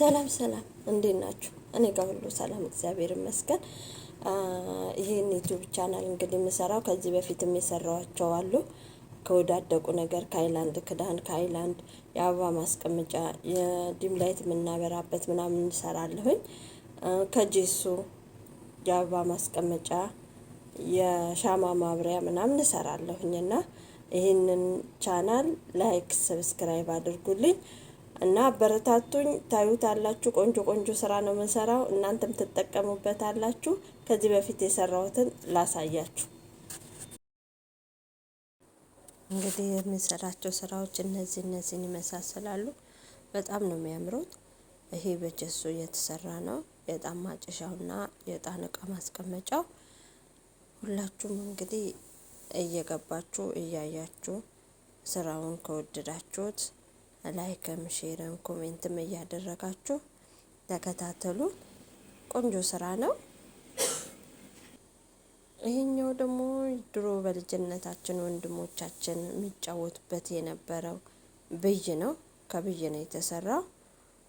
ሰላም ሰላም፣ እንዴት ናችሁ? እኔ ጋር ሁሉ ሰላም እግዚአብሔር ይመስገን። ይሄን ዩቲዩብ ቻናል እንግዲህ የምሰራው ከዚህ በፊት የሰራኋቸው አሉ። ከወዳደቁ ነገር ከአይላንድ ክዳን፣ ከአይላንድ የአበባ ማስቀመጫ፣ የዲም ላይት የምናበራበት ምናምን እንሰራለሁኝ። ከጄሱ የአበባ ማስቀመጫ፣ የሻማ ማብሪያ ምናምን እሰራለሁኝ እና ይህንን ቻናል ላይክ ሰብስክራይብ አድርጉልኝ እና አበረታቱኝ። ታዩታላችሁ። ቆንጆ ቆንጆ ስራ ነው የምንሰራው፣ እናንተም ትጠቀሙበታላችሁ። ከዚህ በፊት የሰራሁትን ላሳያችሁ። እንግዲህ የምንሰራቸው ስራዎች እነዚህን ይመሳሰላሉ። በጣም ነው የሚያምሩት። ይሄ በጀሶ የተሰራ ነው። የዕጣን ማጨሻውና የዕጣን እቃ ማስቀመጫው። ሁላችሁም እንግዲህ እየገባችሁ እያያችሁ ስራውን ከወደዳችሁት ላይክም ሼርም ኮሜንትም እያደረጋችሁ ተከታተሉ። ቆንጆ ስራ ነው። ይሄኛው ደግሞ ድሮ በልጅነታችን ወንድሞቻችን የሚጫወቱበት የነበረው ብይ ነው። ከብይ ነው የተሰራው።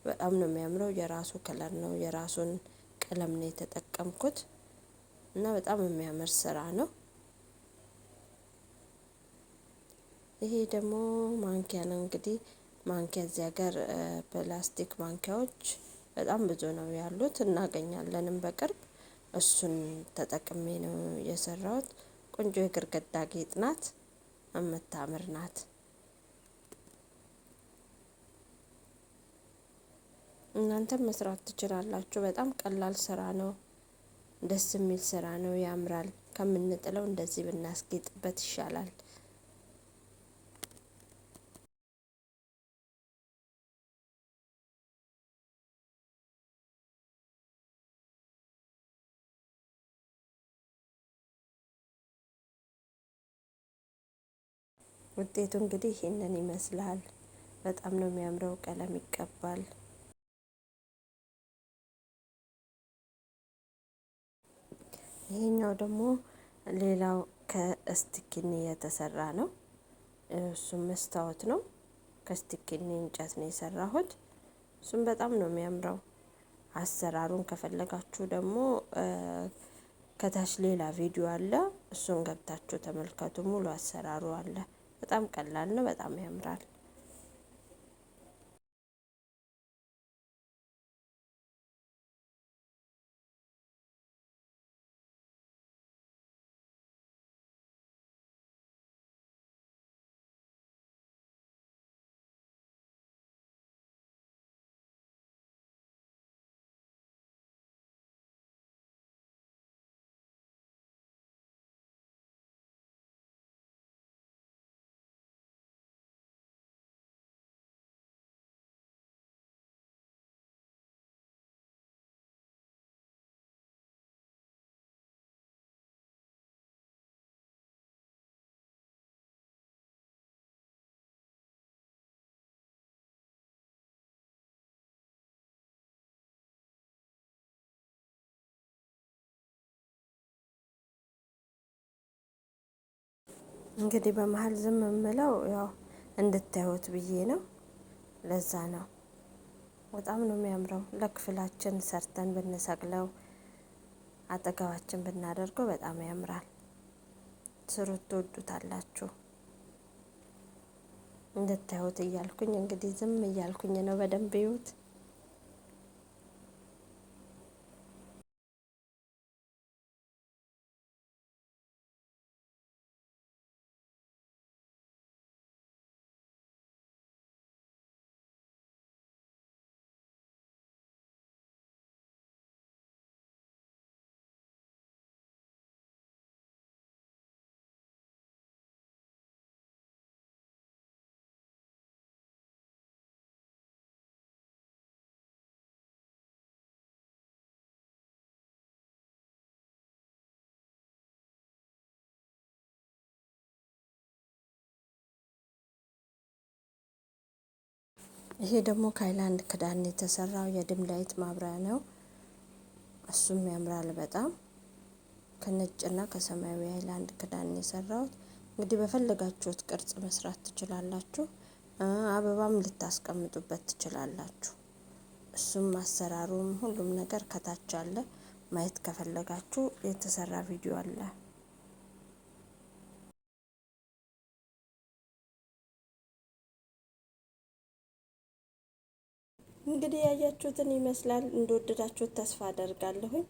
በጣም ነው የሚያምረው። የራሱ ከለር ነው፣ የራሱን ቀለም ነው የተጠቀምኩት እና በጣም የሚያምር ስራ ነው። ይሄ ደግሞ ማንኪያ ነው። እንግዲህ ማንኪያ እዚህ ሀገር ፕላስቲክ ማንኪያዎች በጣም ብዙ ነው ያሉት፣ እናገኛለንም በቅርብ። እሱን ተጠቅሜ ነው የሰራሁት። ቆንጆ የግርግዳ ጌጥ ናት፣ የምታምር ናት። እናንተም መስራት ትችላላችሁ። በጣም ቀላል ስራ ነው፣ ደስ የሚል ስራ ነው፣ ያምራል። ከምንጥለው እንደዚህ ብናስጌጥበት ይሻላል። ውጤቱ እንግዲህ ይሄንን ይመስላል። በጣም ነው የሚያምረው። ቀለም ይቀባል። ይሄኛው ደግሞ ሌላው ከስቲኪኒ የተሰራ ነው። እሱም መስታወት ነው። ከስቲኪኒ እንጨት ነው የሰራሁት። እሱም በጣም ነው የሚያምረው። አሰራሩን ከፈለጋችሁ ደግሞ ከታች ሌላ ቪዲዮ አለ። እሱን ገብታችሁ ተመልከቱ። ሙሉ አሰራሩ አለ። በጣም ቀላል ነው። በጣም ያምራል። እንግዲህ በመሀል ዝም የምለው ያው እንድታዩት ብዬ ነው። ለዛ ነው። በጣም ነው የሚያምረው። ለክፍላችን ሰርተን ብንሰቅለው፣ አጠገባችን ብናደርገው በጣም ያምራል። ስሩት፣ ትወዱታላችሁ። እንድታዩት እያልኩኝ እንግዲህ ዝም እያልኩኝ ነው። በደንብ ይዩት። ይሄ ደግሞ ከአይላንድ ክዳን የተሰራው የዲም ላይት ማብሪያ ነው። እሱም ያምራል በጣም። ከነጭና ከሰማያዊ አይላንድ ክዳን የሰራሁት። እንግዲህ በፈለጋችሁት ቅርጽ መስራት ትችላላችሁ። አበባም ልታስቀምጡበት ትችላላችሁ። እሱም አሰራሩም ሁሉም ነገር ከታች አለ። ማየት ከፈለጋችሁ የተሰራ ቪዲዮ አለ። እንግዲህ ያያችሁትን ይመስላል። እንደወደዳችሁት ተስፋ አደርጋለሁኝ።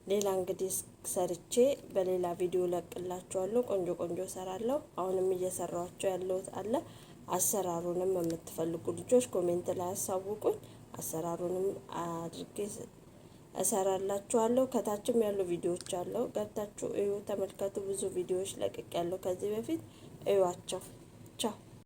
ሌላ እንግዲህ ሰርቼ በሌላ ቪዲዮ ለቅላችኋለሁ። ቆንጆ ቆንጆ ሰራለሁ። አሁንም እየሰራኋቸው ያለሁት አለ። አሰራሩንም የምትፈልጉ ልጆች ኮሜንት ላይ አሳውቁኝ። አሰራሩንም አድርጌ እሰራላችኋለሁ። ከታችም ያሉ ቪዲዮዎች አለው፣ ገብታችሁ እዩ፣ ተመልከቱ። ብዙ ቪዲዮዎች ለቅቄያለሁ ከዚህ በፊት እዩዋቸው። ቻው